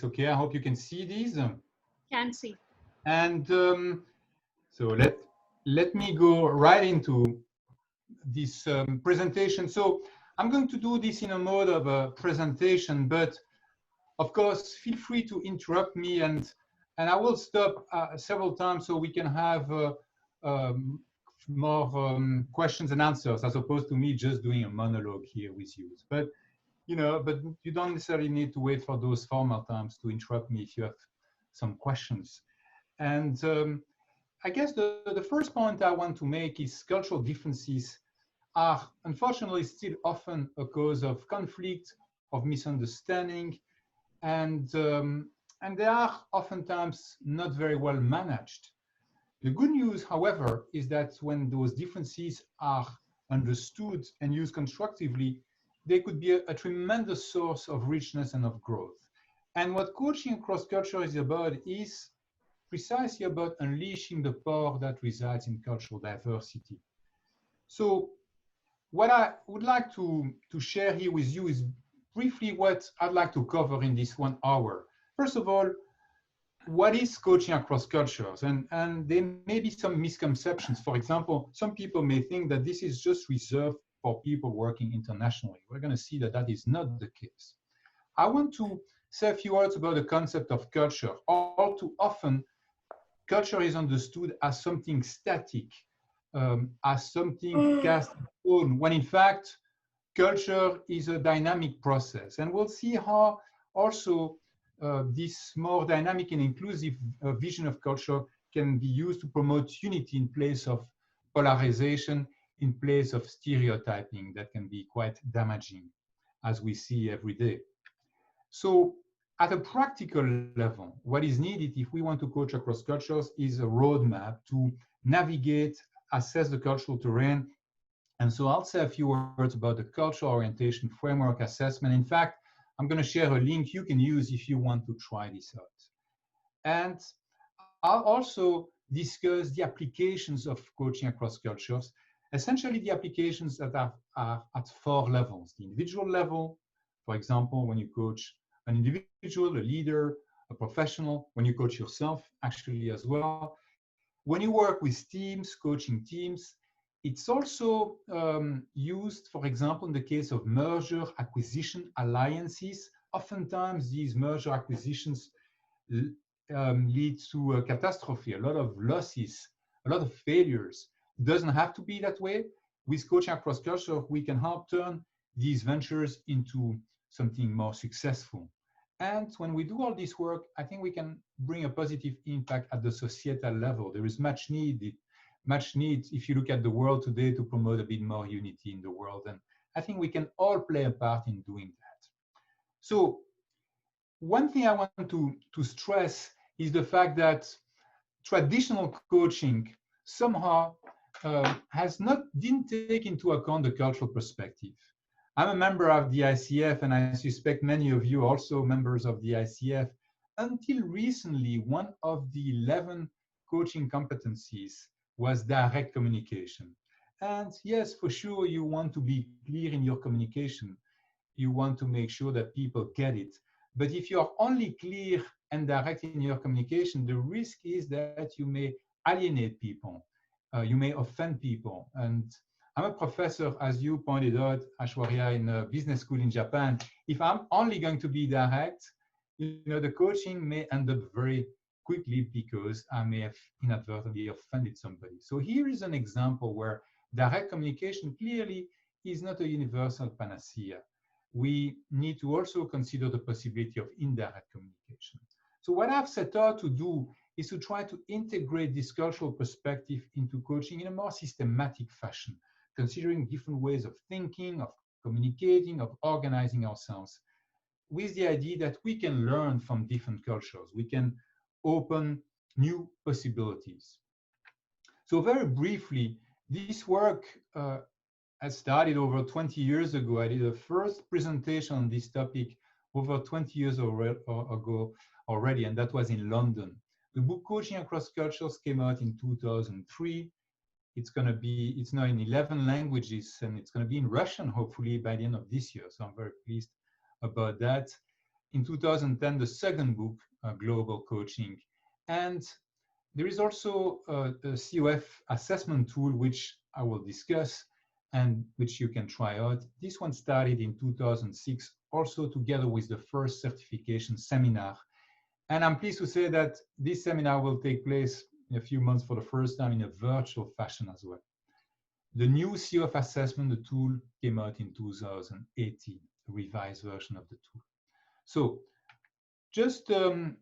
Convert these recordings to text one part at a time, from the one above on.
it's okay. I hope you can see these. Can see. And so let me go right into this presentation. So I'm going to do this in a mode of a presentation, but of course, feel free to interrupt me, and I will stop several times so we can have more questions and answers, as opposed to me just doing a monologue here with you. But but you don't necessarily need to wait for those formal times to interrupt me if you have some questions. And I guess the first point I want to make is cultural differences are unfortunately still often a cause of conflict, of misunderstanding, and they are oftentimes not very well managed. The good news, however, is that when those differences are understood and used constructively, they could be a tremendous source of richness and of growth. And what coaching across culture is about is precisely about unleashing the power that resides in cultural diversity. So what I would like to share here with you is briefly what I'd like to cover in this 1 hour. First of all, what is coaching across cultures? And there may be some misconceptions. For example, some people may think that this is just reserved for people working internationally. We're going to see that that is not the case. I want to say a few words about the concept of culture. All too often, culture is understood as something static, as something cast in stone, when in fact, culture is a dynamic process. And we'll see how also this more dynamic and inclusive vision of culture can be used to promote unity in place of polarization, in place of stereotyping that can be quite damaging, as we see every day. So at a practical level, what is needed if we want to coach across cultures is a roadmap to navigate, assess the cultural terrain. And so I'll say a few words about the cultural orientation framework assessment. In fact, I'm going to share a link you can use if you want to try this out. And I'll also discuss the applications of coaching across cultures, essentially the applications that are at 4 levels. The individual level, for example, when you coach an individual, a leader, a professional, when you coach yourself, actually as well. When you work with teams, coaching teams, it's also used, for example, in the case of merger, acquisition, alliances. Oftentimes, these merger acquisitions lead to a catastrophe, a lot of losses, a lot of failures. It doesn't have to be that way. With coaching across culture, we can help turn these ventures into something more successful. And when we do all this work, I think we can bring a positive impact at the societal level. There is much need if you look at the world today to promote a bit more unity in the world. And I think we can all play a part in doing that. So one thing I want to stress is the fact that traditional coaching somehow didn't take into account the cultural perspective. I'm a member of the ICF, and I suspect many of you are also members of the ICF. Until recently, one of the 11 coaching competencies was direct communication. And yes, for sure, you want to be clear in your communication. You want to make sure that people get it. But if you're only clear and direct in your communication, the risk is that you may alienate people. You may offend people. And I'm a professor, as you pointed out, Ashwarya, in a business school in Japan. If I'm only going to be direct, the coaching may end up very quickly because I may have inadvertently offended somebody. So here is an example where direct communication clearly is not a universal panacea. We need to also consider the possibility of indirect communication. So what I've set out to do is to try to integrate this cultural perspective into coaching in a more systematic fashion, considering different ways of thinking, of communicating, of organizing ourselves, with the idea that we can learn from different cultures. We can open new possibilities. So very briefly, this work has started over 20 years ago. I did a first presentation on this topic over 20 years ago already, and that was in London. The book Coaching Across Cultures came out in 2003. It's now in 11 languages, and it's going to be in Russian, hopefully, by the end of this year. So I'm very pleased about that. in 2010 the second book, Global Coaching. And there is also a COF assessment tool, which I will discuss and which you can try out. This one started in 2006, also together with the first certification seminar. And I'm pleased to say that this seminar will take place in a few months for the first time in a virtual fashion as well. The new COF assessment, the tool, came out in 2018, a revised version of the tool. So just to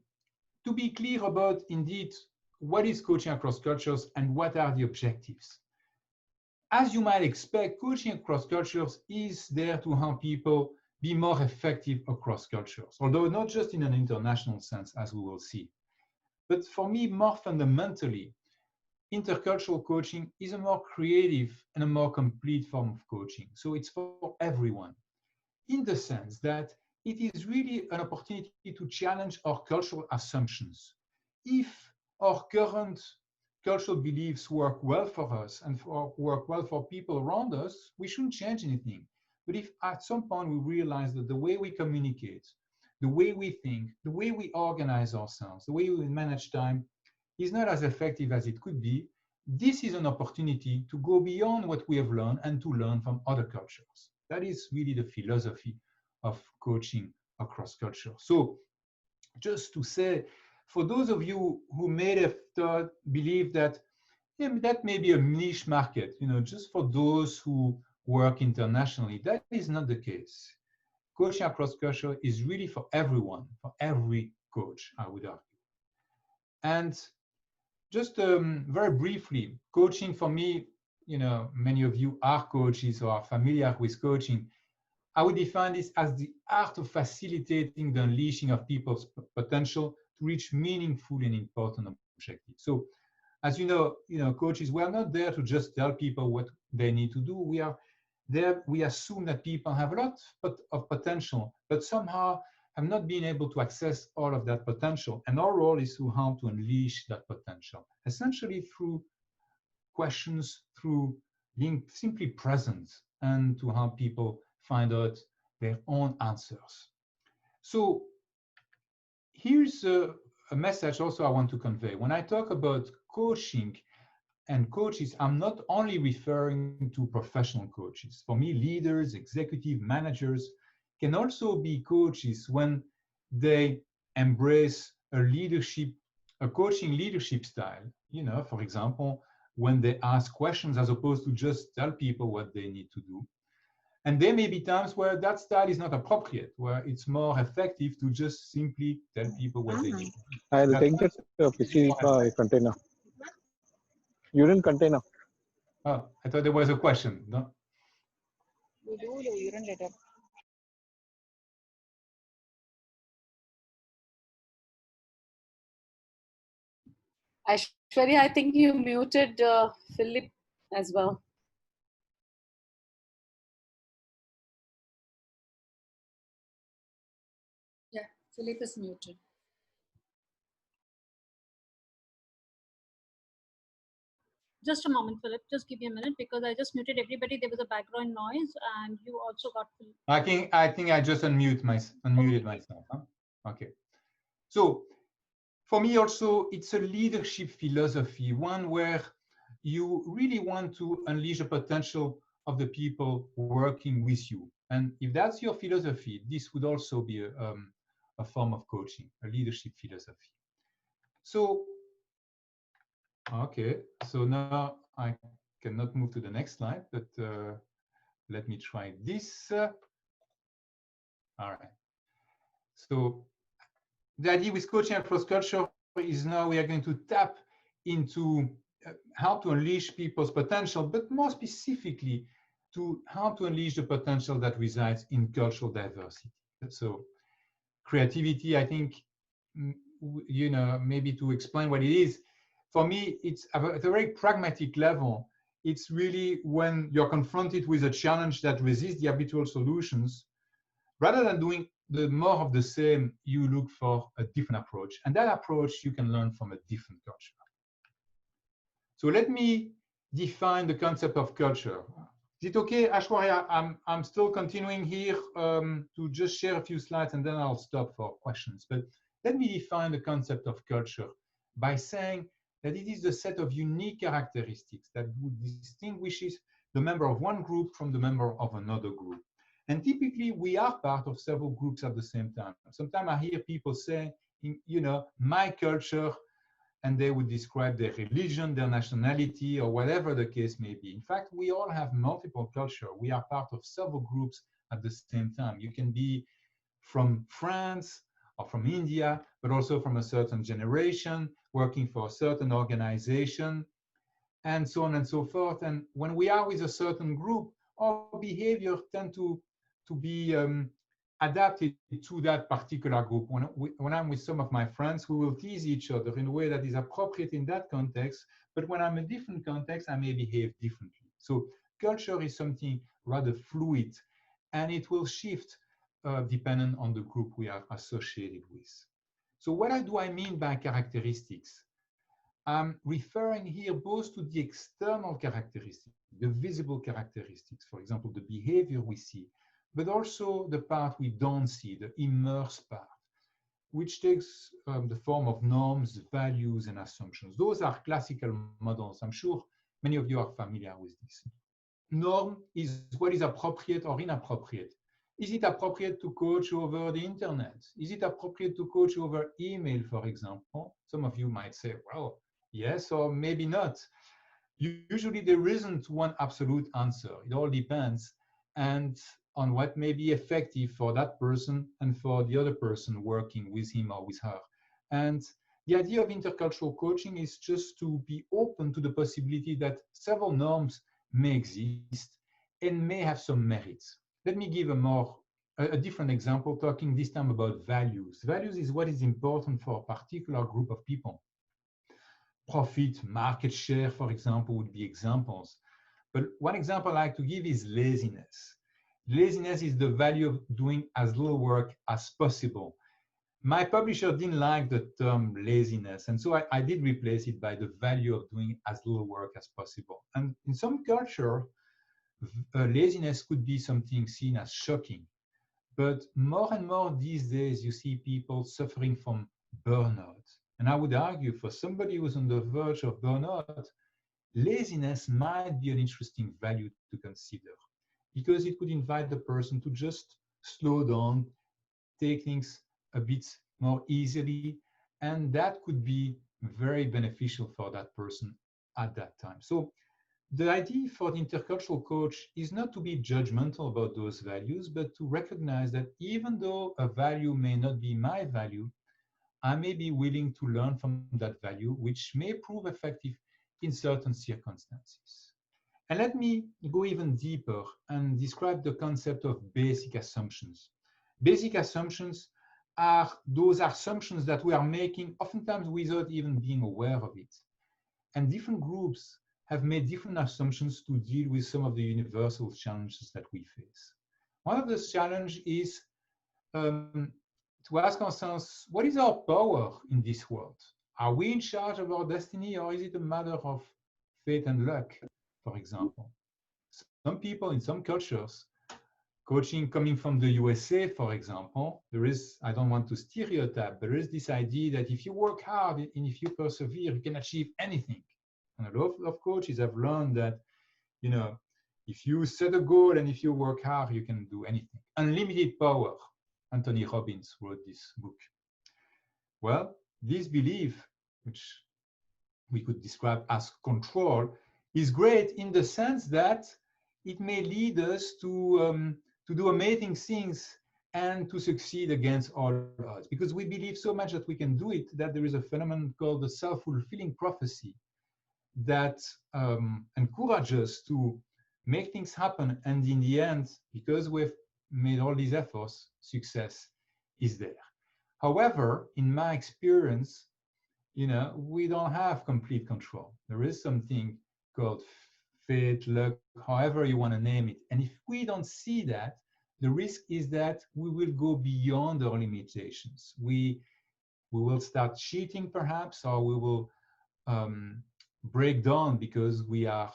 be clear about indeed what is coaching across cultures and what are the objectives. As you might expect, coaching across cultures is there to help people be more effective across cultures, although not just in an international sense, as we will see. But for me, more fundamentally, intercultural coaching is a more creative and a more complete form of coaching. So it's for everyone, in the sense that it is really an opportunity to challenge our cultural assumptions. If our current cultural beliefs work well for us and work well for people around us, we shouldn't change anything. But if at some point we realize that the way we communicate, the way we think, the way we organize ourselves, the way we manage time is not as effective as it could be, this is an opportunity to go beyond what we have learned and to learn from other cultures. That is really the philosophy of coaching across culture. So just to say, for those of you who may have believed that that may be a niche market, just for those who work internationally, that is not the case. Coaching across culture is really for everyone, for every coach, I would argue. And just very briefly, coaching for me, many of you are coaches or are familiar with coaching. I would define this as the art of facilitating the unleashing of people's potential to reach meaningful and important objectives. So, as you know, coaches, we are not there to just tell people what they need to do. We are there. We assume that people have a lot of potential, but somehow have not been able to access all of that potential. And our role is to help to unleash that potential, essentially through questions, through being simply present, and to help people find out their own answers. So here's a message also I want to convey. When I talk about coaching and coaches, I'm not only referring to professional coaches. For me, leaders, executive managers can also be coaches when they embrace a coaching leadership style. For example, when they ask questions as opposed to just tell people what they need to do. And there may be times where that style is not appropriate, where it's more effective to just simply tell people what they need to do. I'll take that PC container. Urine container. Oh, I thought there was a question. No? We do the urine letter. Aishwarya, I think you muted Philippe as well. Yeah, Philippe is muted. Just a moment, Philippe. Just give me a minute because I just muted everybody. There was a background noise, and you also got. I think I just unmuted myself. Huh? Okay. So for me also, it's a leadership philosophy, one where you really want to unleash the potential of the people working with you. And if that's your philosophy, this would also be a form of coaching, a leadership philosophy. So, okay, so now I cannot move to the next slide, but let me try this. All right. So the idea with coaching across culture is now we are going to tap into how to unleash people's potential, but more specifically to how to unleash the potential that resides in cultural diversity. So creativity, I think, maybe to explain what it is, for me, it's at a very pragmatic level. It's really when you're confronted with a challenge that resists the habitual solutions, rather than doing the more of the same, you look for a different approach. And that approach you can learn from a different culture. So let me define the concept of culture. Is it okay, Ashwarya? I'm still continuing here to just share a few slides and then I'll stop for questions. But let me define the concept of culture by saying that it is the set of unique characteristics that distinguishes the member of one group from the member of another group. And typically, we are part of several groups at the same time. Sometimes I hear people say, you know, my culture, and they would describe their religion, their nationality, or whatever the case may be. In fact, we all have multiple cultures. We are part of several groups at the same time. You can be from France or from India, but also from a certain generation, working for a certain organization, and so on and so forth. And when we are with a certain group, our behavior tend to be adapted to that particular group. When I'm with some of my friends, we will tease each other in a way that is appropriate in that context, but when I'm in a different context, I may behave differently. So culture is something rather fluid, and it will shift depending on the group we are associated with. So what do I mean by characteristics? I'm referring here both to the external characteristics, the visible characteristics, for example, the behavior we see, but also the part we don't see, the immersed part, which takes the form of norms, values, and assumptions. Those are classical models. I'm sure many of you are familiar with this. Norm is what is appropriate or inappropriate. Is it appropriate to coach over the internet? Is it appropriate to coach over email, for example? Some of you might say, well, yes, or maybe not. Usually there isn't one absolute answer. It all depends and on what may be effective for that person and for the other person working with him or with her. And the idea of intercultural coaching is just to be open to the possibility that several norms may exist and may have some merits. Let me give a different example, talking this time about values. Values is what is important for a particular group of people. Profit, market share, for example, would be examples. But one example I like to give is laziness. Laziness is the value of doing as little work as possible. My publisher didn't like the term laziness, and so I did replace it by the value of doing as little work as possible. And in some culture, laziness could be something seen as shocking. But more and more these days, you see people suffering from burnout. And I would argue for somebody who's on the verge of burnout, laziness might be an interesting value to consider because it could invite the person to just slow down, take things a bit more easily, and that could be very beneficial for that person at that time. So the idea for the intercultural coach is not to be judgmental about those values, but to recognize that even though a value may not be my value, I may be willing to learn from that value, which may prove effective in certain circumstances. And let me go even deeper and describe the concept of basic assumptions. Basic assumptions are those assumptions that we are making oftentimes without even being aware of it. And different groups have made different assumptions to deal with some of the universal challenges that we face. One of those challenges is to ask ourselves, what is our power in this world? Are we in charge of our destiny, or is it a matter of fate and luck, for example? Some people in some cultures, coaching coming from the USA, for example, there is, I don't want to stereotype, but there is this idea that if you work hard and if you persevere, you can achieve anything. And a lot of coaches have learned that, you know, if you set a goal and if you work hard, you can do anything. Unlimited power. Anthony Robbins wrote this book. Well, this belief, which we could describe as control, is great in the sense that it may lead us to do amazing things and to succeed against all odds. Because we believe so much that we can do it, that there is a phenomenon called the self-fulfilling prophecy that encourages us to make things happen. And in the end, because we've made all these efforts, success is there. However, in my experience, you know, we don't have complete control. There is something called fate, luck, however you want to name it. And if we don't see that, the risk is that we will go beyond our limitations. We will start cheating perhaps, or we will break down because we are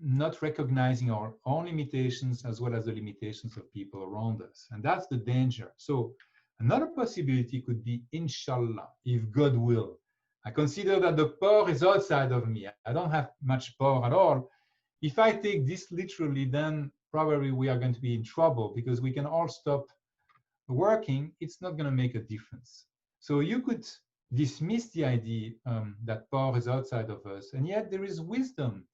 not recognizing our own limitations as well as the limitations of people around us. And that's the danger. So another possibility could be, inshallah, if God will. I consider that the power is outside of me. I don't have much power at all. If I take this literally, then probably we are going to be in trouble, because we can all stop working. It's not going to make a difference. So you could dismiss the idea that power is outside of us, and yet there is wisdom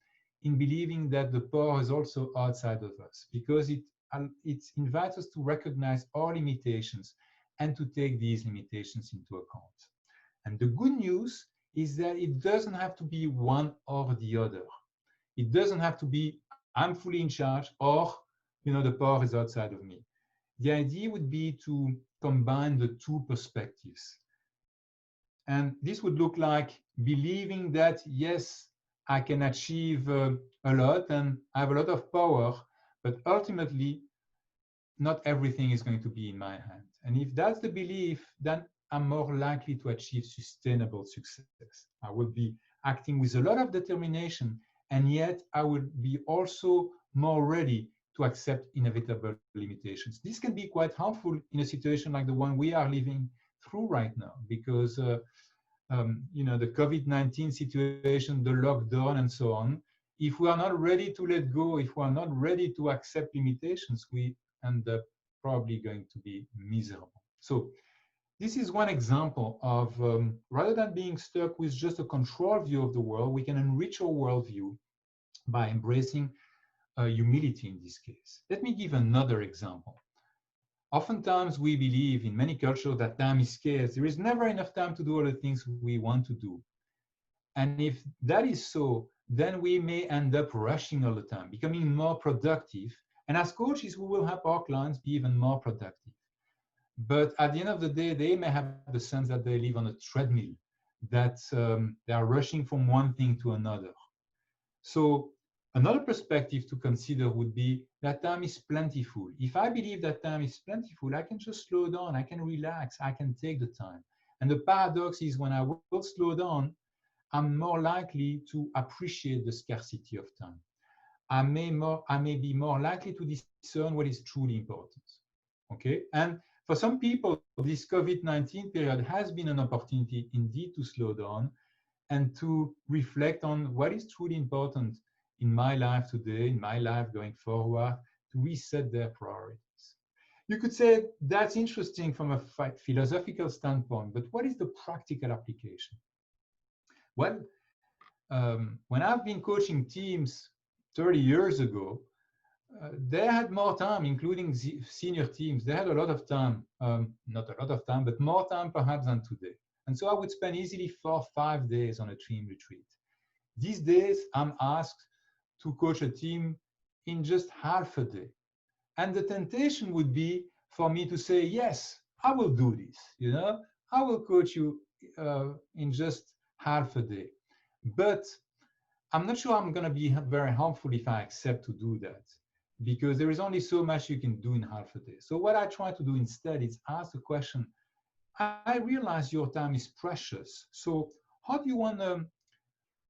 in believing that the power is also outside of us, because it invites us to recognize our limitations and to take these limitations into account. And the good news is that it doesn't have to be one or the other. It doesn't have to be I'm fully in charge, or the power is outside of me. The idea would be to combine the two perspectives. And this would look like believing that, yes, I can achieve a lot and I have a lot of power, but ultimately, not everything is going to be in my hand. And if that's the belief, then I'm more likely to achieve sustainable success. I will be acting with a lot of determination, and yet I will be also more ready to accept inevitable limitations. This can be quite harmful in a situation like the one we are living through right now, because the COVID-19 situation, the lockdown, and so on. If we are not ready to let go, if we are not ready to accept limitations, we end up probably going to be miserable. So this is one example of, rather than being stuck with just a control view of the world, we can enrich our worldview by embracing humility in this case. Let me give another example. Oftentimes we believe in many cultures that time is scarce. There is never enough time to do all the things we want to do. And if that is so, then we may end up rushing all the time, becoming more productive. And as coaches, we will help our clients be even more productive. But at the end of the day, they may have the sense that they live on a treadmill, that they are rushing from one thing to another. So another perspective to consider would be that time is plentiful. If I believe that time is plentiful, I can just slow down, I can relax, I can take the time. And the paradox is, when I will slow down, I'm more likely to appreciate the scarcity of time. I may be more likely to discern what is truly important. Okay? And for some people, this COVID-19 period has been an opportunity indeed to slow down and to reflect on what is truly important in my life today, in my life going forward, to reset their priorities. You could say that's interesting from a philosophical standpoint, but what is the practical application? Well, when I've been coaching teams 30 years ago, they had more time, including senior teams. They had a lot of time, not a lot of time, but more time perhaps than today. And so I would spend easily 4 or 5 days on a team retreat. These days, I'm asked to coach a team in just half a day. And the temptation would be for me to say, yes, I will do this. I will coach you in just half a day. But I'm not sure I'm going to be very harmful if I accept to do that, because there is only so much you can do in half a day. So what I try to do instead is ask the question, I realize your time is precious. So how do you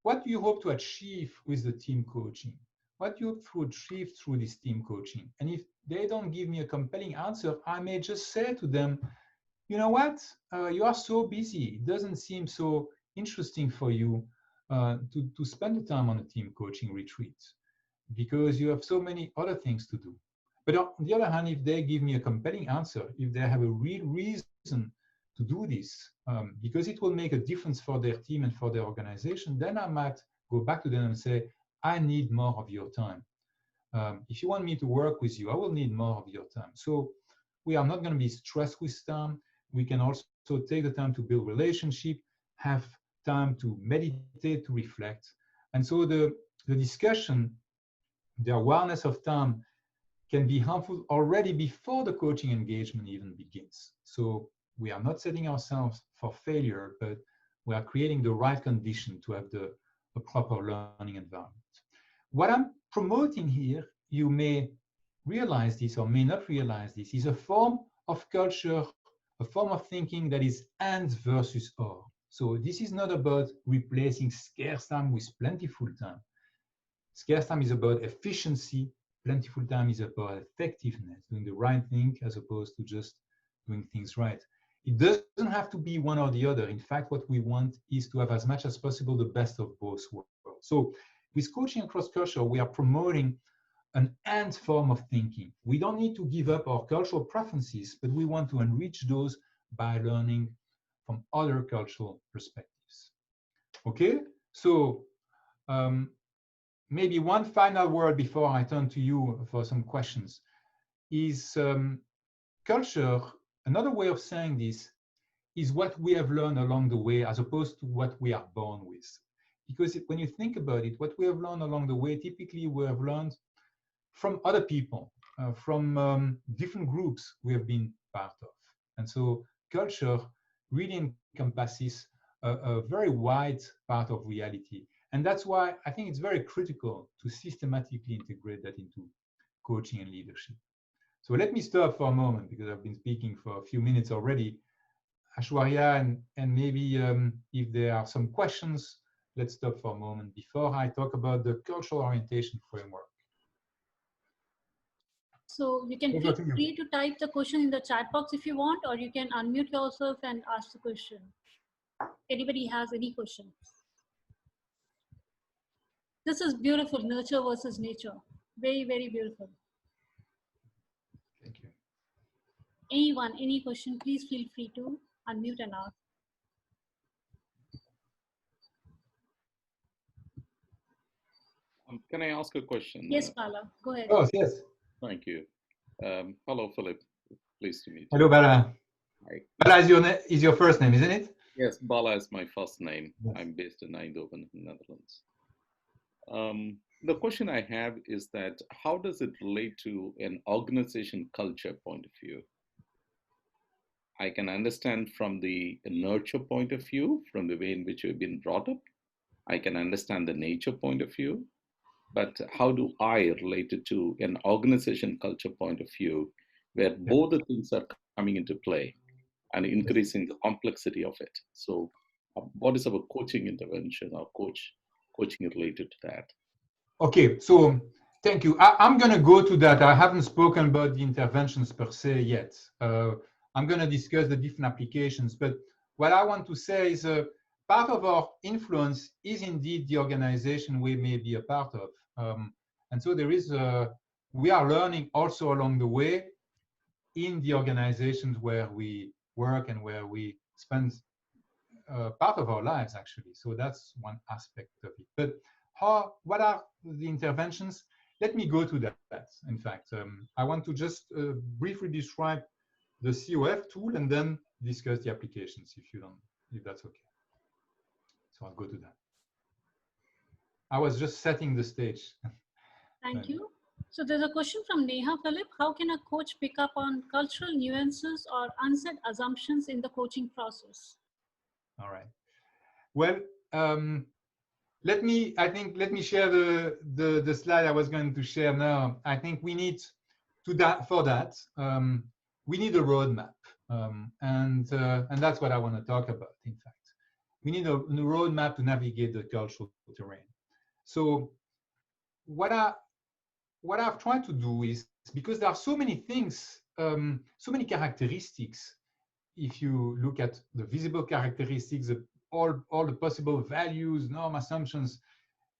what do you hope to achieve with the team coaching? What do you hope to achieve through this team coaching? And if they don't give me a compelling answer, I may just say to them, you know what, you are so busy. It doesn't seem so interesting for you to spend the time on a team coaching retreat, because you have so many other things to do. But on the other hand, if they give me a compelling answer, if they have a real reason to do this, because it will make a difference for their team and for their organization, then I might go back to them and say, I need more of your time. If you want me to work with you, I will need more of your time. So we are not going to be stressed with time. We can also take the time to build relationship, have time to meditate, to reflect. And so the discussion, the awareness of time, can be harmful already before the coaching engagement even begins. So we are not setting ourselves for failure, but we are creating the right condition to have a proper learning environment. What I'm promoting here, you may realize this or may not realize this, is a form of culture, a form of thinking that is and versus or. So this is not about replacing scarce time with plentiful time. Scarce time is about efficiency. Plentiful time is about effectiveness, doing the right thing as opposed to just doing things right. It doesn't have to be one or the other. In fact, what we want is to have as much as possible the best of both worlds. So with coaching across culture, we are promoting an and form of thinking. We don't need to give up our cultural preferences, but we want to enrich those by learning from other cultural perspectives. Okay, so maybe one final word before I turn to you for some questions is culture. Another way of saying this is what we have learned along the way as opposed to what we are born with. Because when you think about it, what we have learned along the way, typically we have learned from other people, from different groups we have been part of. And so culture really encompasses a very wide part of reality. And that's why I think it's very critical to systematically integrate that into coaching and leadership. So let me stop for a moment because I've been speaking for a few minutes already. Aishwarya, and maybe if there are some questions, let's stop for a moment before I talk about the cultural orientation framework. So you can feel free to type the question in the chat box if you want, or you can unmute yourself and ask the question. Anybody has any questions? This is beautiful, nurture versus nature. Very, very beautiful. Thank you. Anyone, any question, please feel free to unmute and ask. Can I ask a question? Yes, Bala, go ahead. Oh, yes. Thank you. Hello, Philip. Pleased to meet you. Hello, Bala. Hi. Bala is your first name, isn't it? Yes, Bala is my first name. Yes. I'm based in Eindhoven, Netherlands. The question I have is that how does it relate to an organization culture point of view? I can understand from the nurture point of view, from the way in which you've been brought up. I can understand the nature point of view. But how do I relate it to an organization culture point of view where both the things are coming into play and increasing the complexity of it? So what is our coaching intervention or coaching related to that? Okay, so thank you. I'm going to go to that. I haven't spoken about the interventions per se yet. I'm going to discuss the different applications, but what I want to say is part of our influence is indeed the organization we may be a part of. And so there is, we are learning also along the way in the organizations where we work and where we spend part of our lives, actually. So that's one aspect of it. But what are the interventions? Let me go to that. In fact, I want to just briefly describe the COF tool and then discuss the applications if that's okay. So I'll go to that. I was just setting the stage. Thank you. So there's a question from Neha Philip. How can a coach pick up on cultural nuances or unsaid assumptions in the coaching process? All right. Well, let me share the slide I was going to share now. I think we need we need a roadmap, and that's what I want to talk about. In fact, we need a roadmap to navigate the cultural terrain. So what I've tried to do is, because there are so many things, so many characteristics. If you look at the visible characteristics, all the possible values, norm, assumptions,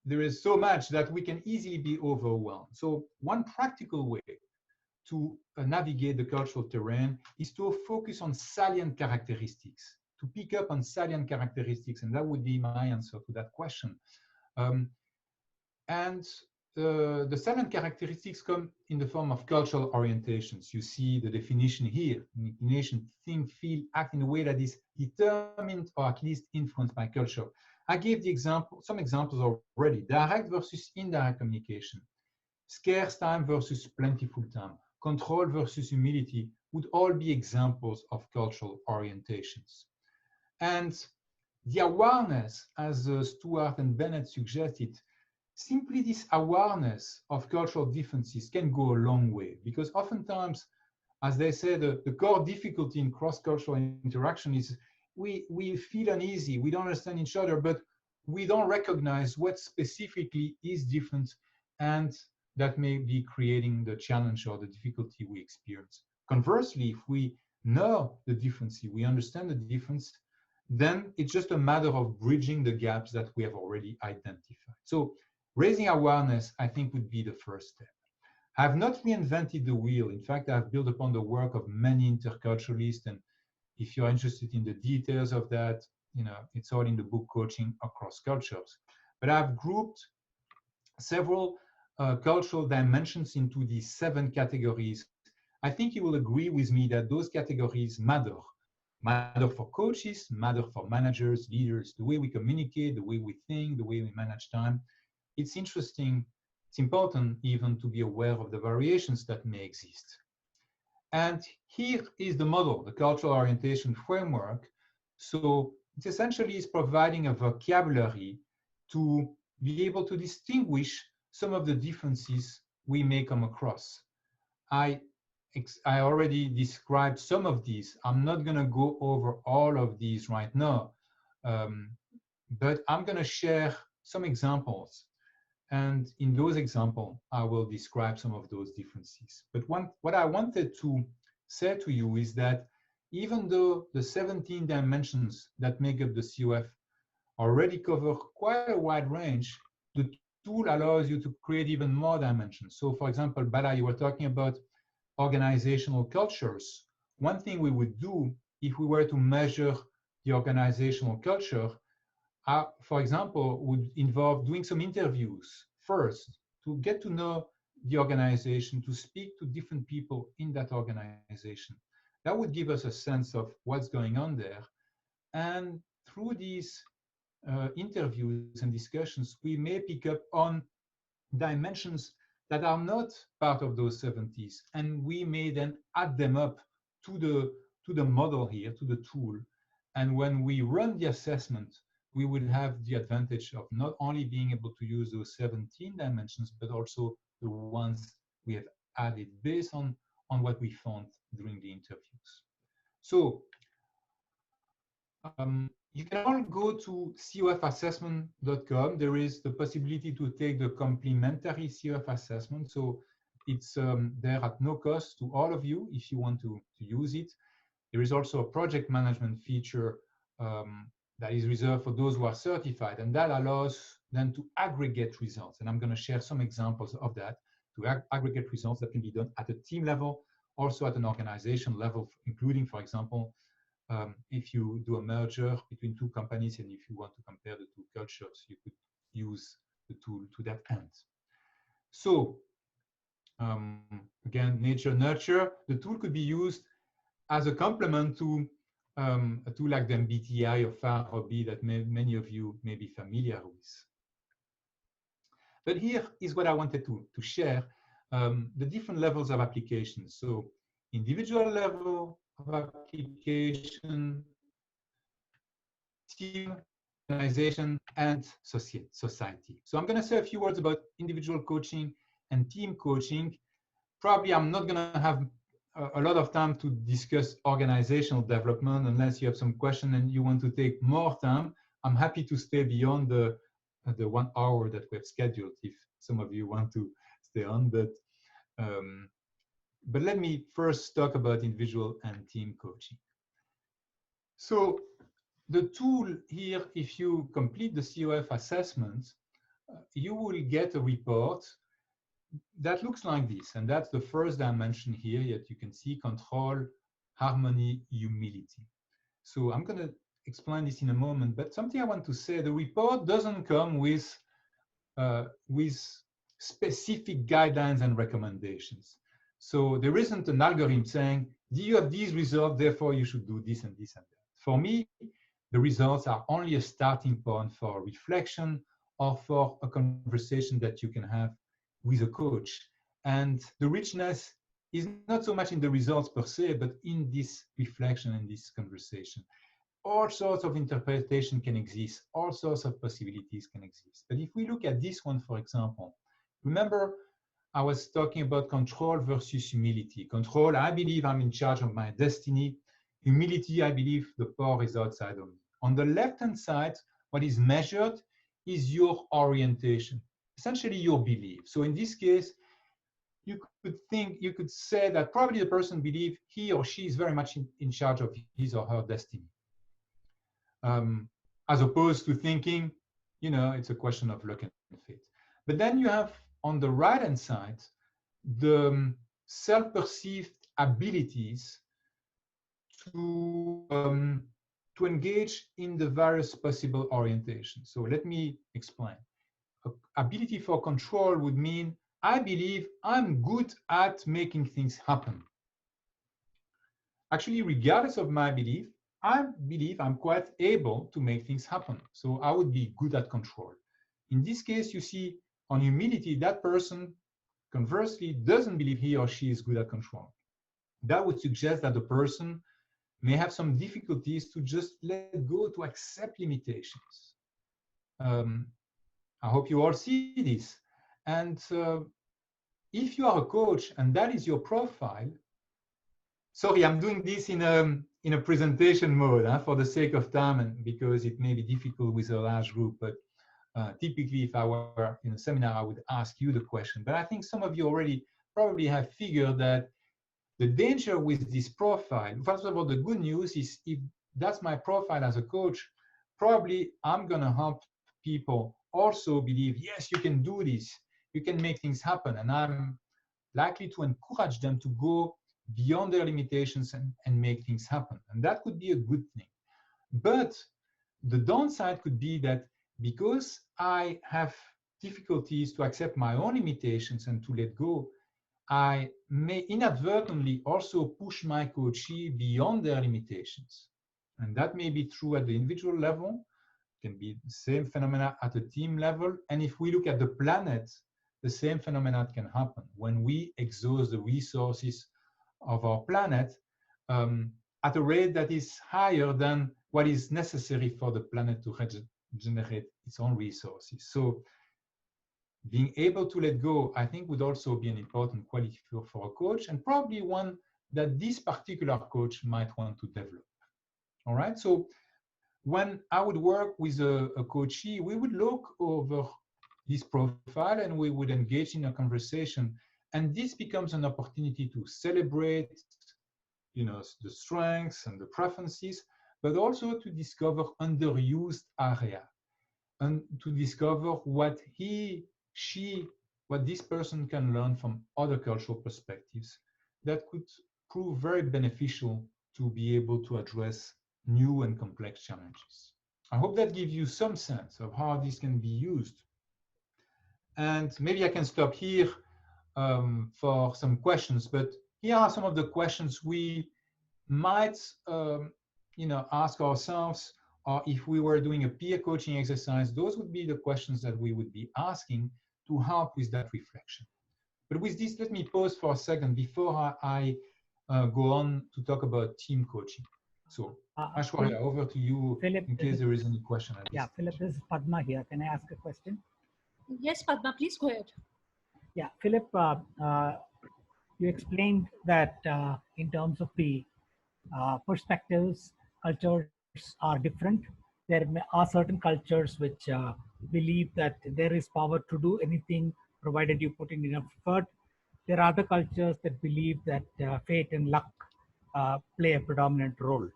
there is so much that we can easily be overwhelmed. So one practical way to navigate the cultural terrain is to focus on salient characteristics, to pick up on salient characteristics, and that would be my answer to that question. The salient characteristics come in the form of cultural orientations. You see the definition here: inclination, think, feel, act in a way that is determined or at least influenced by culture. I gave some examples already: direct versus indirect communication, scarce time versus plentiful time, control versus humility would all be examples of cultural orientations. And the awareness, as Stewart and Bennett suggested, simply this awareness of cultural differences can go a long way, because oftentimes, as they say, the core difficulty in cross-cultural interaction is we feel uneasy, we don't understand each other, but we don't recognize what specifically is different, and that may be creating the challenge or the difficulty we experience. Conversely, if we know the difference, we understand the difference, then it's just a matter of bridging the gaps that we have already identified. So raising awareness, I think, would be the first step. I have not reinvented the wheel. In fact, I've built upon the work of many interculturalists, and if you're interested in the details of that, it's all in the book Coaching Across Cultures. But I've grouped several cultural dimensions into these 7 categories. I think you will agree with me that those categories matter. Matter for coaches, matter for managers, leaders, the way we communicate, the way we think, the way we manage time. It's interesting, it's important even to be aware of the variations that may exist. And here is the model, the cultural orientation framework. So it essentially is providing a vocabulary to be able to distinguish some of the differences we may come across. I already described some of these. I'm not going to go over all of these right now, but I'm going to share some examples. And in those examples, I will describe some of those differences. But what I wanted to say to you is that even though the 17 dimensions that make up the COF already cover quite a wide range, the tool allows you to create even more dimensions. So for example, Bala, you were talking about organizational cultures. One thing we would do if we were to measure the organizational culture, for example, would involve doing some interviews first to get to know the organization, to speak to different people in that organization. That would give us a sense of what's going on there. And through these interviews and discussions, we may pick up on dimensions that are not part of those 70s, and we may then add them up to the model here, to the tool. And when we run the assessment, we will have the advantage of not only being able to use those 17 dimensions, but also the ones we have added based on what we found during the interviews. So you can all go to cofassessment.com. There is the possibility to take the complimentary COF assessment. So it's there at no cost to all of you if you want to use it. There is also a project management feature that is reserved for those who are certified, and that allows them to aggregate results. And I'm going to share some examples of that, to aggregate results that can be done at a team level, also at an organization level, including, for example, if you do a merger between 2 companies and if you want to compare the 2 cultures, you could use the tool to that end. So again, nature, nurture, the tool could be used as a complement to a tool like the MBTI or Farabi that many of you may be familiar with. But here is what I wanted to share, the different levels of application. So individual level of application, team, organization, and society. So I'm going to say a few words about individual coaching and team coaching. Probably I'm not going to have a lot of time to discuss organizational development unless you have some question and you want to take more time. I'm happy to stay beyond the 1 hour that we have scheduled if some of you want to stay on. But let me first talk about individual and team coaching. So the tool here, if you complete the COF assessment, you will get a report that looks like this. And that's the first dimension here, yet you can see control, harmony, humility. So I'm going to explain this in a moment, but something I want to say, the report doesn't come with specific guidelines and recommendations. So there isn't an algorithm saying, do you have these results, therefore you should do this and this and that. For me, the results are only a starting point for reflection or for a conversation that you can have with a coach. And the richness is not so much in the results per se, but in this reflection and this conversation. All sorts of interpretation can exist, all sorts of possibilities can exist. But if we look at this one, for example, remember I was talking about control versus humility. Control, I believe I'm in charge of my destiny. Humility, I believe the power is outside of me. On the left-hand side, what is measured is your orientation, essentially your belief. So in this case, you could say that probably the person believes he or she is very much in charge of his or her destiny. As opposed to thinking, it's a question of luck and fate. But then you have on the right-hand side, the self-perceived abilities to engage in the various possible orientations. So let me explain. Ability for control would mean, I believe I'm good at making things happen. Actually, regardless of my belief, I believe I'm quite able to make things happen. So I would be good at control. In this case, you see on humility, that person conversely doesn't believe he or she is good at control. That would suggest that the person may have some difficulties to just let go, to accept limitations. I hope you all see this. And if you are a coach and that is your profile, sorry, I'm doing this in a presentation mode for the sake of time and because it may be difficult with a large group, but typically if I were in a seminar, I would ask you the question. But I think some of you already probably have figured that the danger with this profile, first of all, the good news is if that's my profile as a coach, probably I'm gonna help people also believe, yes, you can do this, you can make things happen. And I'm likely to encourage them to go beyond their limitations and make things happen. And that could be a good thing. But the downside could be that because I have difficulties to accept my own limitations and to let go, I may inadvertently also push my coachee beyond their limitations. And that may be true at the individual level, it can be the same phenomena at a team level. And if we look at the planet, the same phenomena can happen when we exhaust the resources of our planet at a rate that is higher than what is necessary for the planet to regenerate its own resources. So being able to let go, I think, would also be an important quality for a coach, and probably one that this particular coach might want to develop. All right, so when I would work with a coachee, we would look over his profile and we would engage in a conversation. And this becomes an opportunity to celebrate, the strengths and the preferences, but also to discover underused area and to discover what what this person can learn from other cultural perspectives that could prove very beneficial to be able to address new and complex challenges. I hope that gives you some sense of how this can be used. And maybe I can stop here for some questions, but here are some of the questions we might ask ourselves, or if we were doing a peer coaching exercise, those would be the questions that we would be asking to help with that reflection. But with this, let me pause for a second before I go on to talk about team coaching. So, Ashwarya, over to you, Philip, in case there is any question. Yeah, Philip, this is Padma here. Can I ask a question? Yes, Padma, please go ahead. Yeah, Philip, you explained that in terms of the perspectives, cultures are different. There are certain cultures which believe that there is power to do anything provided you put in enough effort. There are other cultures that believe that fate and luck play a predominant role.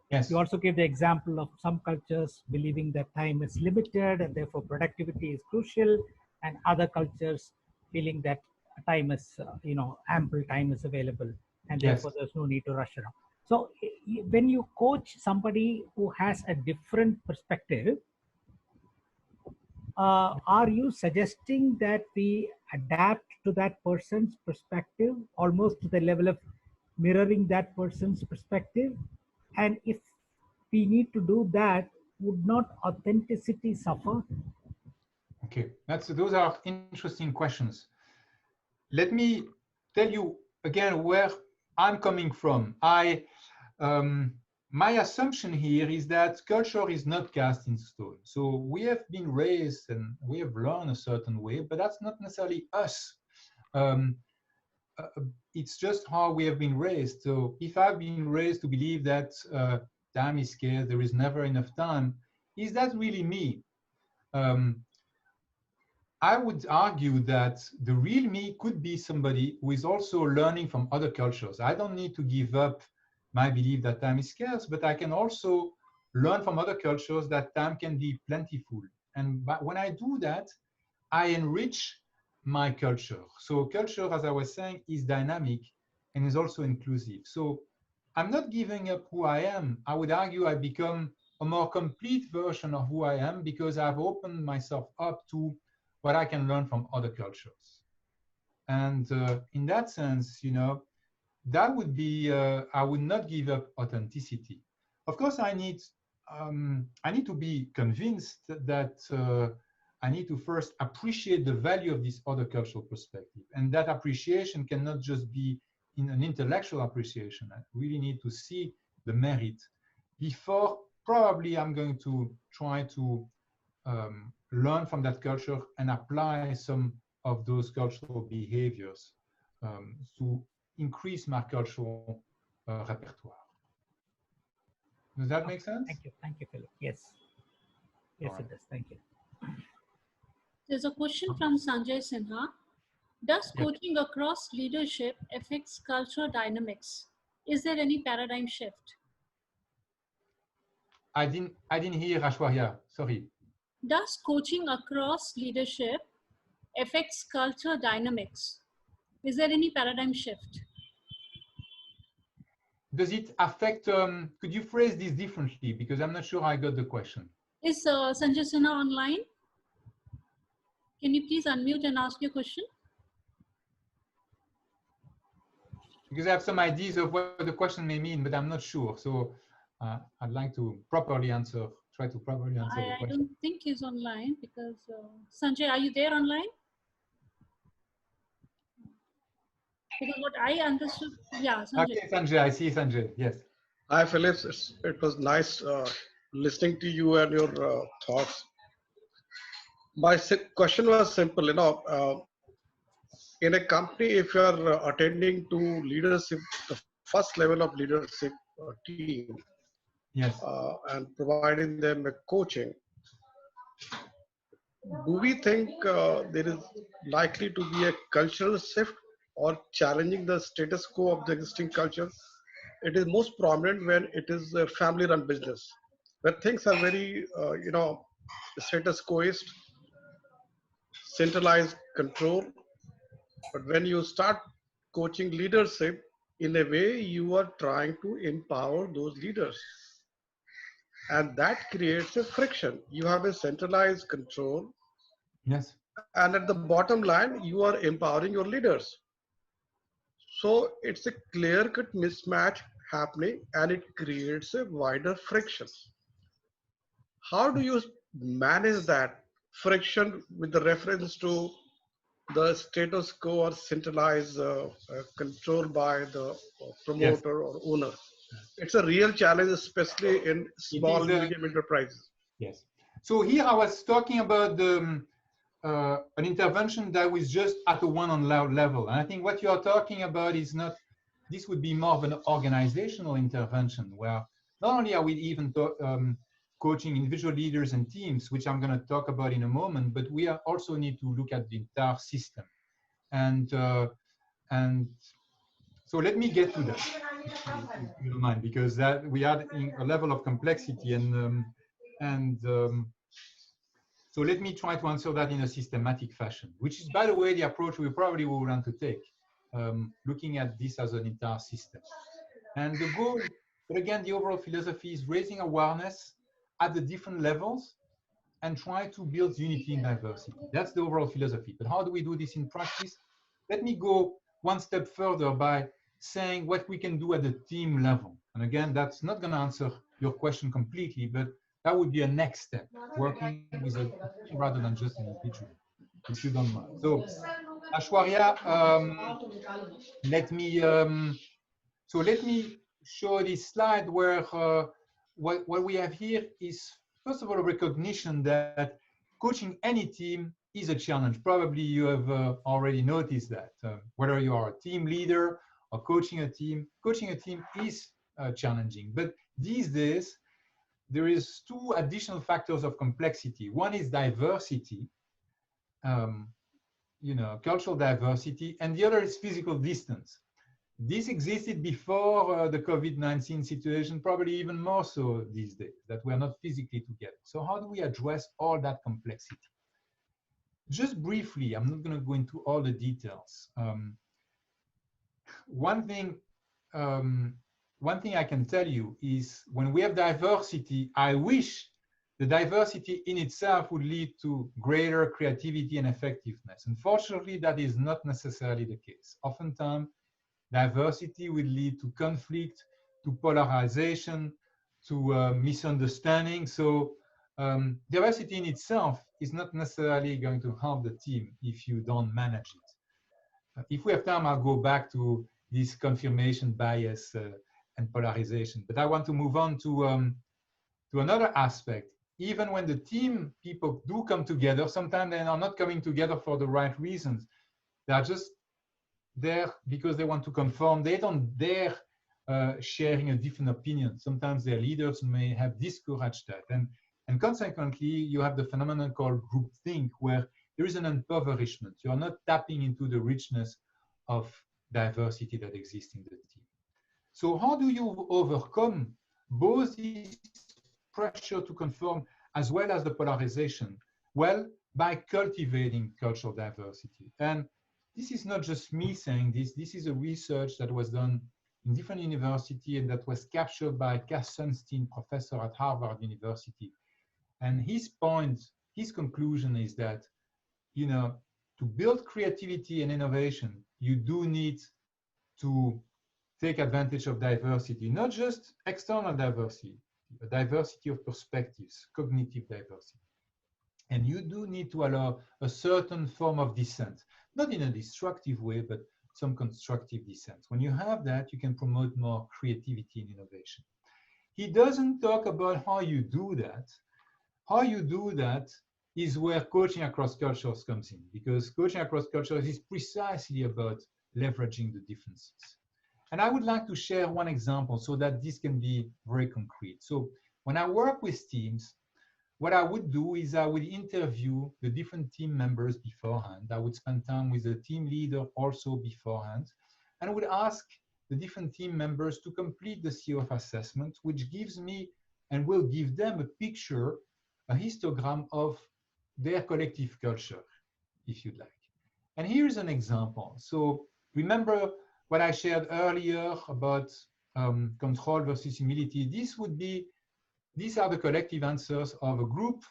Yes. You also gave the example of some cultures believing that time is limited and therefore productivity is crucial, and other cultures feeling that time is, ample time is available and therefore there's no need to rush around. So when you coach somebody who has a different perspective, are you suggesting that we adapt to that person's perspective almost to the level of mirroring that person's perspective? And if we need to do that, would not authenticity suffer? Okay, those are interesting questions. Let me tell you again where I'm coming from. My assumption here is that culture is not cast in stone. So we have been raised and we have learned a certain way, but that's not necessarily us. It's just how we have been raised. So if I've been raised to believe that time is scarce, there is never enough time, is that really me? I would argue that the real me could be somebody who is also learning from other cultures. I don't need to give up my belief that time is scarce, but I can also learn from other cultures that time can be plentiful. And when I do that, I enrich my culture. So culture, as I was saying, is dynamic and is also inclusive. So I'm not giving up who I am. I would argue I become a more complete version of who I am because I've opened myself up to what I can learn from other cultures. And in that sense, you know, that would be, I would not give up authenticity. Of course, I need to be convinced that I need to first appreciate the value of this other cultural perspective. And that appreciation cannot just be in an intellectual appreciation. I really need to see the merit before probably I'm going to try to learn from that culture and apply some of those cultural behaviors to increase my cultural repertoire. Does that make sense? Thank you, Philip. Yes, yes, Right. it does. Thank you. There's a question from Sanjay Sinha. Does Yep. coaching across leadership affects cultural dynamics? Is there any paradigm shift? I didn't hear Ashwarya. Sorry. Does coaching across leadership affects culture dynamics? Is there any paradigm shift? Does it affect? Could you phrase this differently? Because I'm not sure I got the question. Is Sanjay Sinha online? Can you please unmute and ask your question? Because I have some ideas of what the question may mean, but I'm not sure. So I'd like to properly answer. Try to properly answer the I question. don't think he's online because Sanjay, are you there online? Because what I understood, yeah, Sanjay. Okay, Sanjay, I see Sanjay. Yes. Hi, Philip. It was nice listening to you and your thoughts. My question was simple. In a company, if you are attending to leadership, the first level of leadership team, Yes. and providing them a coaching, do we think there is likely to be a cultural shift or challenging the status quo of the existing culture? It is most prominent when it is a family-run business, where things are very, status quoist, centralized control. But when you start coaching leadership, in a way, you are trying to empower those leaders. And that creates a friction. You have a centralized control. Yes. And at the bottom line, you are empowering your leaders. So it's a clear-cut mismatch happening, and it creates a wider friction. How do you manage that friction with the reference to the status quo or centralized control by the promoter or owner? It's a real challenge, especially in small and medium enterprises. Yes. So here I was talking about the an intervention that was just at a one-on-one level. And I think what you are talking about is not, this would be more of an organizational intervention where not only are we even coaching individual leaders and teams, which I'm going to talk about in a moment, but we also need to look at the entire system. And so let me get to that, if you don't mind, because that we add in a level of complexity so let me try to answer that in a systematic fashion, which is, by the way, the approach we probably will want to take, looking at this as an entire system. And the goal, but again, the overall philosophy is raising awareness at the different levels and try to build unity in diversity. That's the overall philosophy. But how do we do this in practice? Let me go one step further by saying what we can do at the team level. And again, that's not going to answer your question completely, but that would be a next step, working with a team rather than just an individual, if you don't mind. So, Ashwarya, let me show this slide where what we have here is, first of all, a recognition that coaching any team is a challenge. Probably you have already noticed that. Whether you are a team leader or coaching a team is challenging. But these days, there is two additional factors of complexity. One is diversity, cultural diversity, and the other is physical distance. This existed before the COVID-19 situation, probably even more so these days, that we are not physically together. So how do we address all that complexity? Just briefly, I'm not going to go into all the details. One thing I can tell you is when we have diversity, I wish the diversity in itself would lead to greater creativity and effectiveness. Unfortunately, that is not necessarily the case. Oftentimes, diversity will lead to conflict, to polarization, to misunderstanding. So diversity in itself is not necessarily going to help the team if you don't manage it. If we have time, I'll go back to this confirmation bias and polarization. But I want to move on to another aspect. Even when the team people do come together, sometimes they are not coming together for the right reasons. They are just there because they want to conform. They don't dare sharing a different opinion. Sometimes their leaders may have discouraged that. And consequently, you have the phenomenon called groupthink, where there is an impoverishment. You are not tapping into the richness of diversity that exists in the team. So how do you overcome both this pressure to conform as well as the polarization? Well, by cultivating cultural diversity. And this is not just me saying this. This is a research that was done in different universities and that was captured by Cass Sunstein, professor at Harvard University. And his conclusion is that, to build creativity and innovation, you do need to take advantage of diversity, not just external diversity, a diversity of perspectives, cognitive diversity. And you do need to allow a certain form of dissent, not in a destructive way, but some constructive dissent. When you have that, you can promote more creativity and innovation. He doesn't talk about how you do that. How you do that is where coaching across cultures comes in, because coaching across cultures is precisely about leveraging the differences. And I would like to share one example so that this can be very concrete. So when I work with teams, what I would do is I would interview the different team members beforehand. I would spend time with the team leader also beforehand, and I would ask the different team members to complete the COF assessment, which gives me and will give them a picture, a histogram of their collective culture, if you'd like. And here's an example. So remember what I shared earlier about control versus humility. These are the collective answers of a group.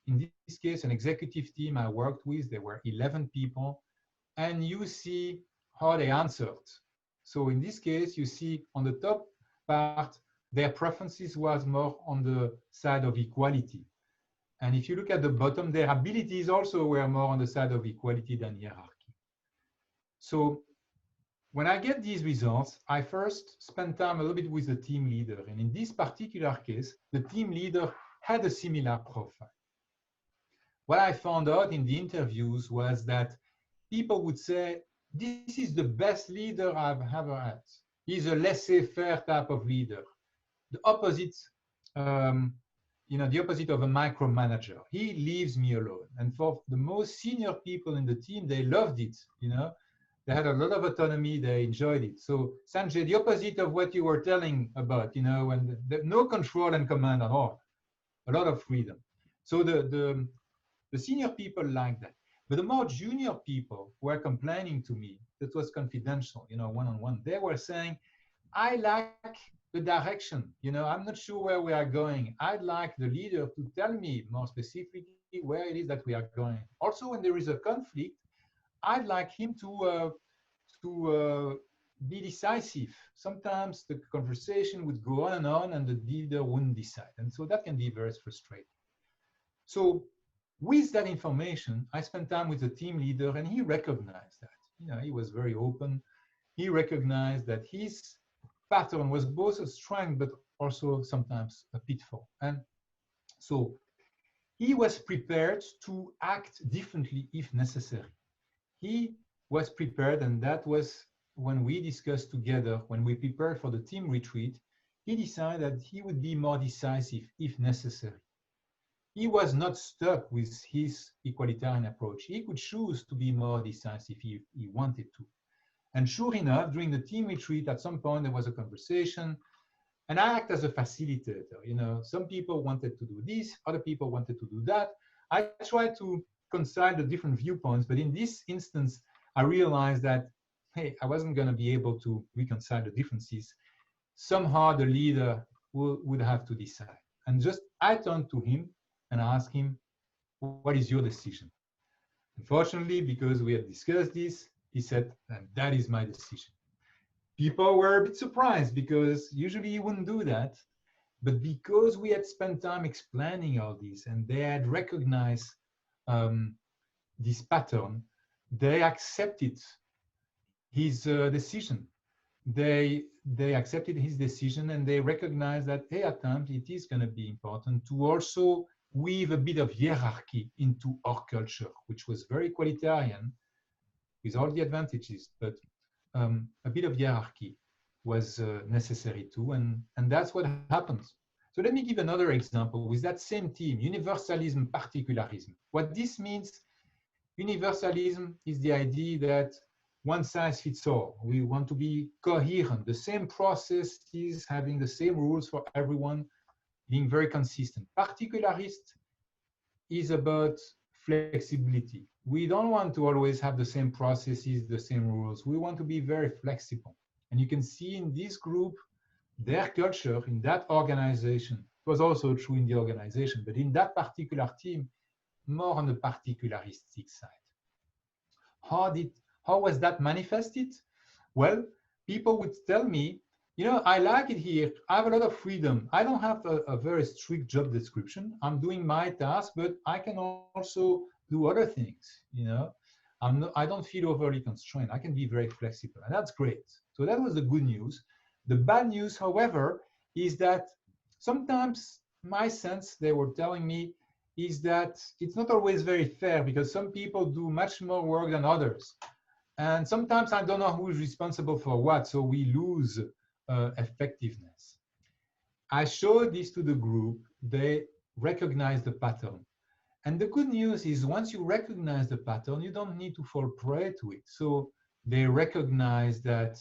In this case, an executive team I worked with, there were 11 people, and you see how they answered. So in this case, you see on the top part, their preferences was more on the side of equality. And if you look at the bottom, their abilities also were more on the side of equality than hierarchy. So when I get these results, I first spend time a little bit with the team leader. And in this particular case, the team leader had a similar profile. What I found out in the interviews was that people would say, this is the best leader I've ever had. He's a laissez-faire type of leader. The opposite, the opposite of a micromanager. He leaves me alone. And for the most senior people in the team, they loved it, They had a lot of autonomy, they enjoyed it. So Sanjay, the opposite of what you were telling about, when no control and command at all, a lot of freedom. So the senior people like that. But the more junior people were complaining to me, that was confidential, one-on-one, they were saying, I like the direction, I'm not sure where we are going. I'd like the leader to tell me more specifically where it is that we are going. Also, when there is a conflict, I'd like him to be decisive. Sometimes the conversation would go on and the leader wouldn't decide. And so that can be very frustrating. So with that information, I spent time with the team leader and he recognized that. He was very open. He recognized that his pattern was both a strength, but also sometimes a pitfall. And so he was prepared to act differently if necessary. He was prepared, and that was when we discussed together, when we prepared for the team retreat, he decided that he would be more decisive if necessary. He was not stuck with his equalitarian approach. He could choose to be more decisive if he wanted to. And sure enough, during the team retreat, at some point there was a conversation, and I act as a facilitator. You know, some people wanted to do this, other people wanted to do that. I tried to concile the different viewpoints, but in this instance, I realized that, hey, I wasn't going to be able to reconcile the differences. Somehow the leader would have to decide. And just I turned to him and asked him, what is your decision? Unfortunately, because we had discussed this, he said, and that is my decision. People were a bit surprised because usually he wouldn't do that. But because we had spent time explaining all this and they had recognized this pattern, they accepted his decision. They accepted his decision and they recognized that, hey, at times it is going to be important to also weave a bit of hierarchy into our culture, which was very egalitarian with all the advantages, but a bit of hierarchy was necessary too, and that's what happens. So let me give another example with that same team, universalism, particularism. What this means, universalism is the idea that one size fits all. We want to be coherent, the same processes, having the same rules for everyone, being very consistent. Particularist is about flexibility. We don't want to always have the same processes, the same rules. We want to be very flexible. And you can see in this group, their culture in that organization, it was also true in the organization, but in that particular team, more on the particularistic side. How was that manifested? Well, people would tell me, you know, I like it here. I have a lot of freedom. I don't have a very strict job description. I'm doing my task, but I can also do other things. You know, I don't feel overly constrained. I can be very flexible, and that's great. So that was the good news. The bad news, however, is that sometimes my sense, they were telling me, is that it's not always very fair because some people do much more work than others. And sometimes I don't know who is responsible for what, so we lose effectiveness. I showed this to the group. They recognize the pattern. And the good news is once you recognize the pattern, you don't need to fall prey to it. So they recognize that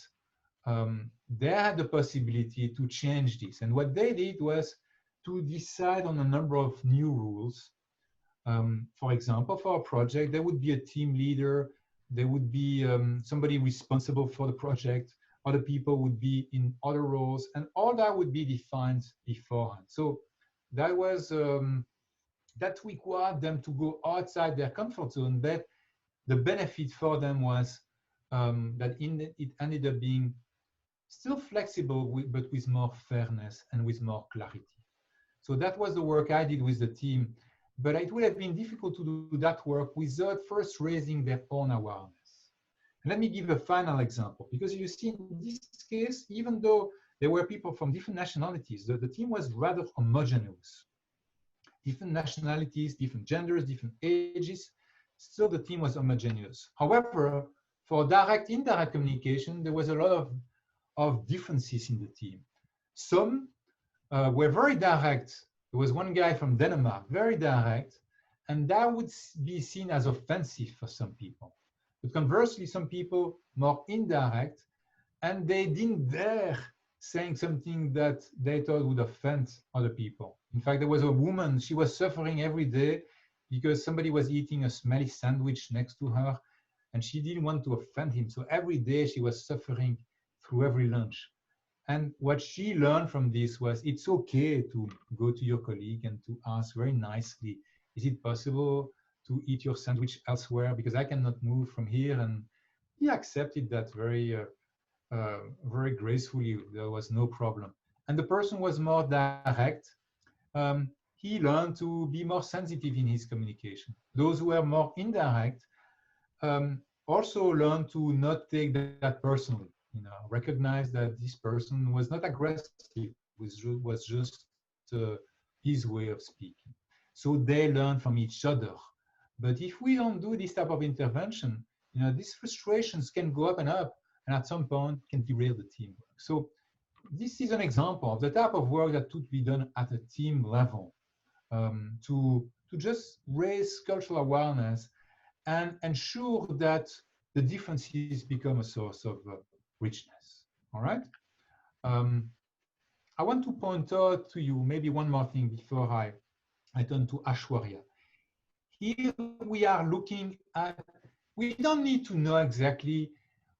they had the possibility to change this. And what they did was to decide on a number of new rules. For example, for a project, there would be a team leader, there would be somebody responsible for the project, other people would be in other roles, and all that would be defined beforehand. So that was, that required them to go outside their comfort zone, but the benefit for them was that it ended up being still flexible, but with more fairness and with more clarity. So that was the work I did with the team, but it would have been difficult to do that work without first raising their own awareness. And let me give a final example, because you see in this case, even though there were people from different nationalities, the team was rather homogeneous. Different nationalities, different genders, different ages, still the team was homogeneous. However, for direct, indirect communication, there was a lot of differences in the team. Some were very direct. There was one guy from Denmark, very direct, and that would be seen as offensive for some people. But conversely, some people more indirect, and they didn't dare saying something that they thought would offend other people. In fact, there was a woman, she was suffering every day because somebody was eating a smelly sandwich next to her, and she didn't want to offend him. So every day she was suffering through every lunch. And what she learned from this was it's okay to go to your colleague and to ask very nicely, is it possible to eat your sandwich elsewhere because I cannot move from here? And he accepted that very, very gracefully. There was no problem. And the person was more direct. He learned to be more sensitive in his communication. Those who were more indirect also learned to not take that personally. You know, recognize that this person was not aggressive, was just his way of speaking. So they learn from each other. But if we don't do this type of intervention, you know, these frustrations can go up, and at some point can derail the teamwork. So this is an example of the type of work that could be done at a team level to just raise cultural awareness and ensure that the differences become a source of richness. All right. I want to point out to you maybe one more thing before I turn to Aishwarya. Here we are looking at, we don't need to know exactly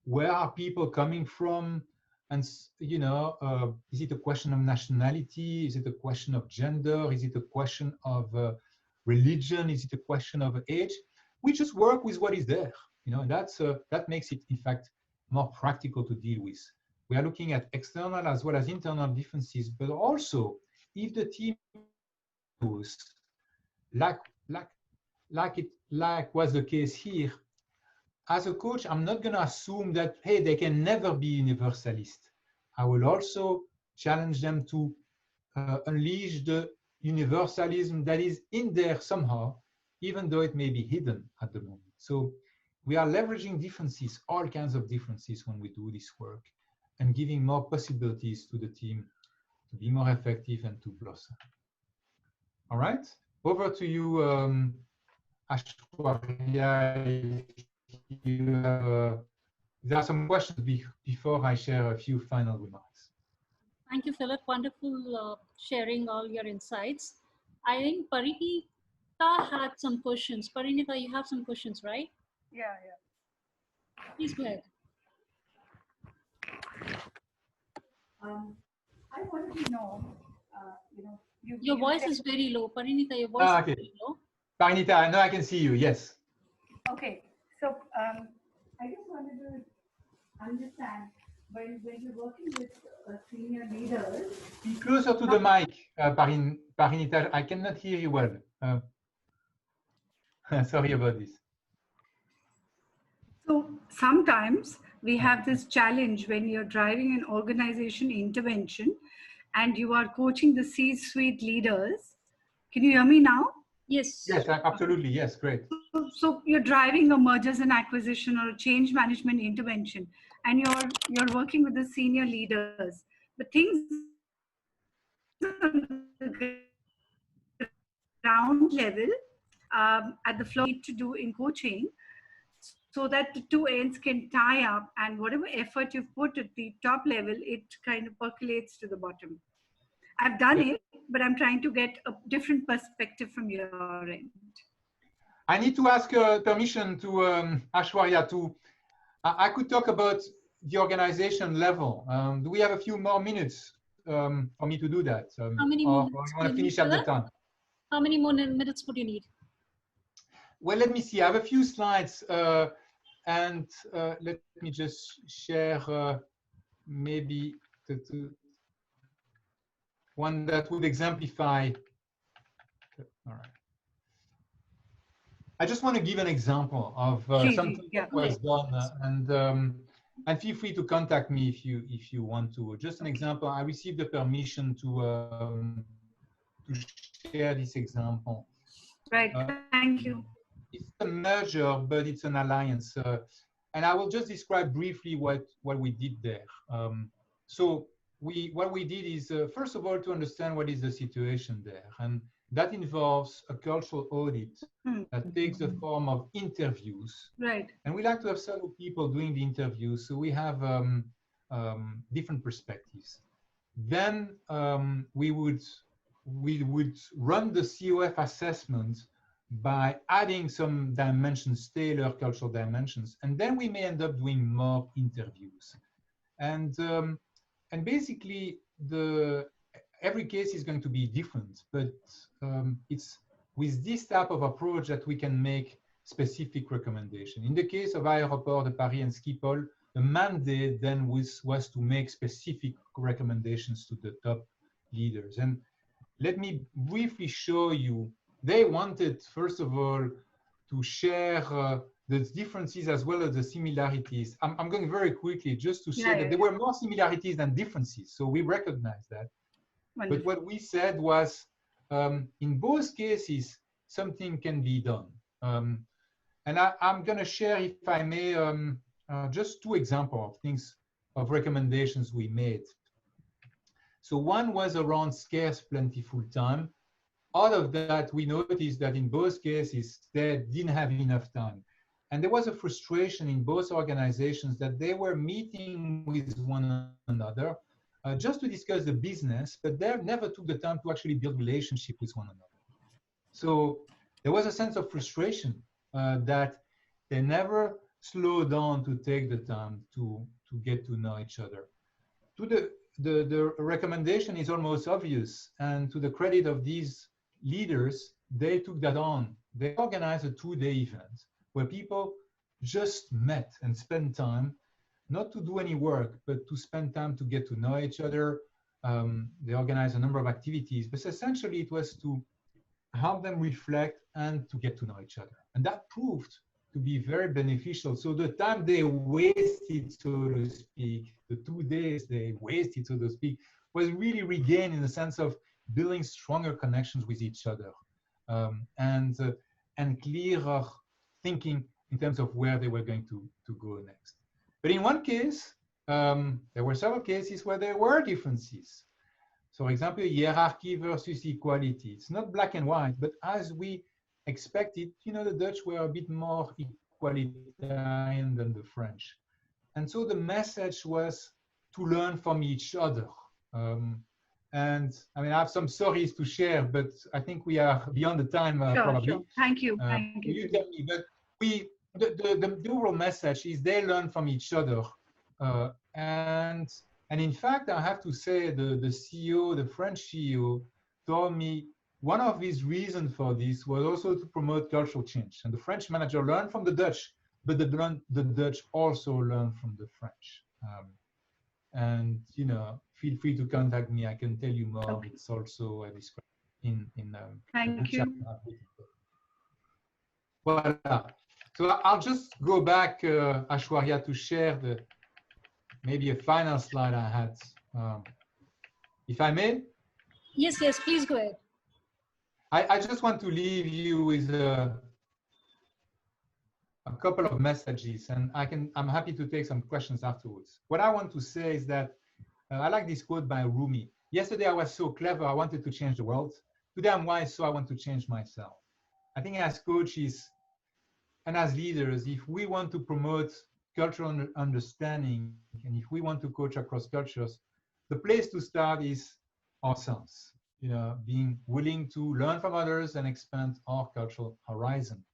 where are people coming from, and you know, is it a question of nationality? Is it a question of gender? Is it a question of religion? Is it a question of age? We just work with what is there, you know, and that makes it, in fact, more practical to deal with. We are looking at external as well as internal differences, but also if the team was like was the case here, as a coach, I'm not going to assume that, hey, they can never be universalist. I will also challenge them to unleash the universalism that is in there somehow, even though it may be hidden at the moment. So we are leveraging differences, all kinds of differences when we do this work, and giving more possibilities to the team to be more effective and to blossom. All right, over to you, Aishwarya. There are some questions before I share a few final remarks. Thank you, Philip. Wonderful sharing all your insights. I think Parinita had some questions. Parinita, you have some questions, right? Yeah. Please go ahead. I wanted to know, Your voice is very low. Parinita, your voice is very low. Parinita, I know I can see you, yes. Okay, so I just wanted to understand, when you're working with senior leaders. Be closer to the mic, Parinita. I cannot hear you well. Sorry about this. So sometimes we have this challenge when you're driving an organization intervention and you are coaching the C-suite leaders. Can you hear me now? Yes. Yes, absolutely. Yes, great. So you're driving a mergers and acquisition or a change management intervention, and you're working with the senior leaders. But things on the ground level, at the floor, need to do in coaching, so that the two ends can tie up, and whatever effort you've put at the top level, it kind of percolates to the bottom. I've done it, but I'm trying to get a different perspective from your end. I need to ask permission to Aishwarya to, I could talk about the organization level. Do we have a few more minutes for me to do that? How many or minutes you want to finish at the time? How many more minutes would you need? Well, let me see. I have a few slides, and let me just share maybe one that would exemplify. All right. I just want to give an example of something that was done, and feel free to contact me if you want to. Just an example. I received the permission to share this example. Right. Thank you. It's a merger, but it's an alliance, and I will just describe briefly what we did there. So what we did is first of all to understand what is the situation there, and that involves a cultural audit that takes the form of interviews. Right. And we like to have several people doing the interviews, so we have different perspectives. Then we would run the COF assessment by adding some dimensions, tailored cultural dimensions, and then we may end up doing more interviews. And basically every case is going to be different, but it's with this type of approach that we can make specific recommendation. In the case of Aéroport de Paris and Schiphol, the mandate then was to make specific recommendations to the top leaders. And let me briefly show you, they wanted, first of all, to share the differences as well as the similarities. I'm going very quickly just to say that there were more similarities than differences. So we recognize that. Wonderful. But what we said was, in both cases, something can be done. And I'm going to share, if I may, just two examples of things, of recommendations we made. So one was around scarce, plentiful time. Out of that, we noticed that in both cases, they didn't have enough time. And there was a frustration in both organizations that they were meeting with one another just to discuss the business, but they never took the time to actually build relationship with one another. So there was a sense of frustration that they never slowed down to take the time to get to know each other. The recommendation is almost obvious, and to the credit of these leaders, they took that on. They organized a 2-day event where people just met and spent time, not to do any work, but to spend time to get to know each other. They organized a number of activities, but essentially it was to help them reflect and to get to know each other. And that proved to be very beneficial. So the time they wasted, so to speak, the 2 days they wasted, so to speak, was really regained in the sense of building stronger connections with each other and clearer thinking in terms of where they were going to go next. But in one case, there were several cases where there were differences. So, for example, hierarchy versus equality. It's not black and white, but as we expected, you know, the Dutch were a bit more equalitarian than the French. And so the message was to learn from each other. And I mean, I have some stories to share, but I think we are beyond the time probably. Sure. Thank you. Thank you. You tell me, but the overall message is they learn from each other. And in fact, I have to say the CEO, the French CEO, told me one of his reasons for this was also to promote cultural change. And the French manager learned from the Dutch, but the Dutch also learned from the French. And, you know, feel free to contact me. I can tell you more. Okay. It's also described in Thank you. Voilà. So I'll just go back, Aishwarya, to share maybe a final slide I had. If I may? Yes, please go ahead. I just want to leave you with a couple of messages, and I'm happy to take some questions afterwards. What I want to say is that I like this quote by Rumi. Yesterday I was so clever, I wanted to change the world. Today I'm wise, so I want to change myself. I think as coaches and as leaders, if we want to promote cultural understanding, and if we want to coach across cultures, the place to start is ourselves. You know, being willing to learn from others and expand our cultural horizon.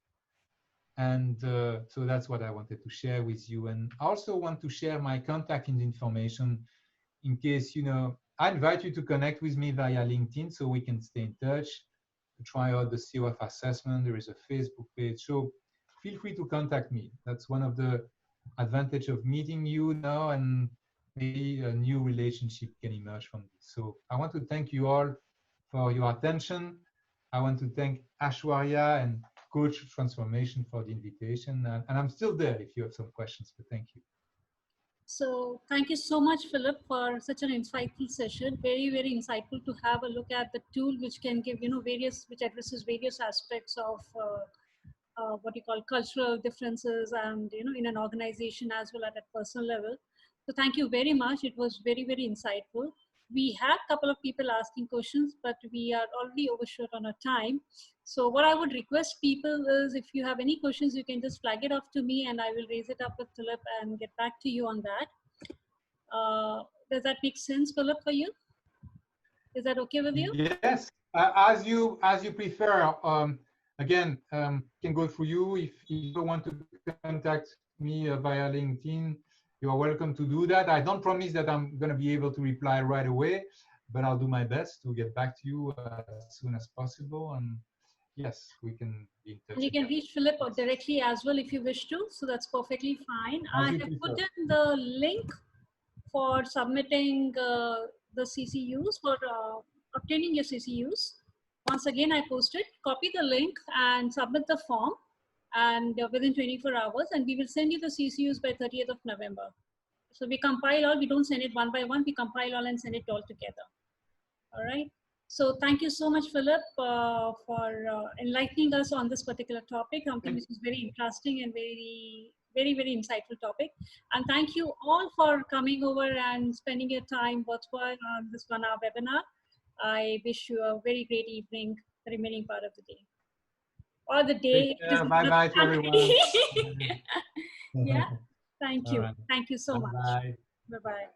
And so that's what I wanted to share with you. And I also want to share my contact information in case, you know, I invite you to connect with me via LinkedIn so we can stay in touch, to try out the COF assessment. There is a Facebook page. So feel free to contact me. That's one of the advantages of meeting you now, and maybe a new relationship can emerge from this. So I want to thank you all for your attention. I want to thank Aishwarya and Coach Transformation for the invitation. And I'm still there if you have some questions, but thank you. So thank you so much, Philippe, for such an insightful session. Very, very insightful to have a look at the tool which can give, you know, which addresses various aspects of what you call cultural differences and, you know, in an organization as well as at personal level. So thank you very much. It was very, very insightful. We had a couple of people asking questions, but we are already overshot on our time. So what I would request people is, if you have any questions, you can just flag it off to me and I will raise it up with Philippe and get back to you on that. Does that make sense, Philippe, for you? Is that okay with you? Yes, as you prefer. Again, can go through you. If you want to contact me via LinkedIn, you are welcome to do that. I don't promise that I'm going to be able to reply right away, but I'll do my best to get back to you as soon as possible. And yes, we can be in touch. And you can reach Philippe directly as well if you wish to. So that's perfectly fine. I have put in the link for submitting the CCUs, for obtaining your CCUs. Once again, I posted, copy the link and submit the form, and within 24 hours, and we will send you the CCUs by 30th of November. So we compile all, we don't send it one by one, we compile all and send it all together. All right. So thank you so much, Philippe, for enlightening us on this particular topic, something which is very interesting and very very, very insightful topic. And thank you all for coming over and spending your time worthwhile on this 1-hour webinar. I wish you a very great evening, the remaining part of the day. Or the day. Bye-bye to everyone. Yeah, thank you. Right. Thank you so much. Bye-bye. Bye-bye.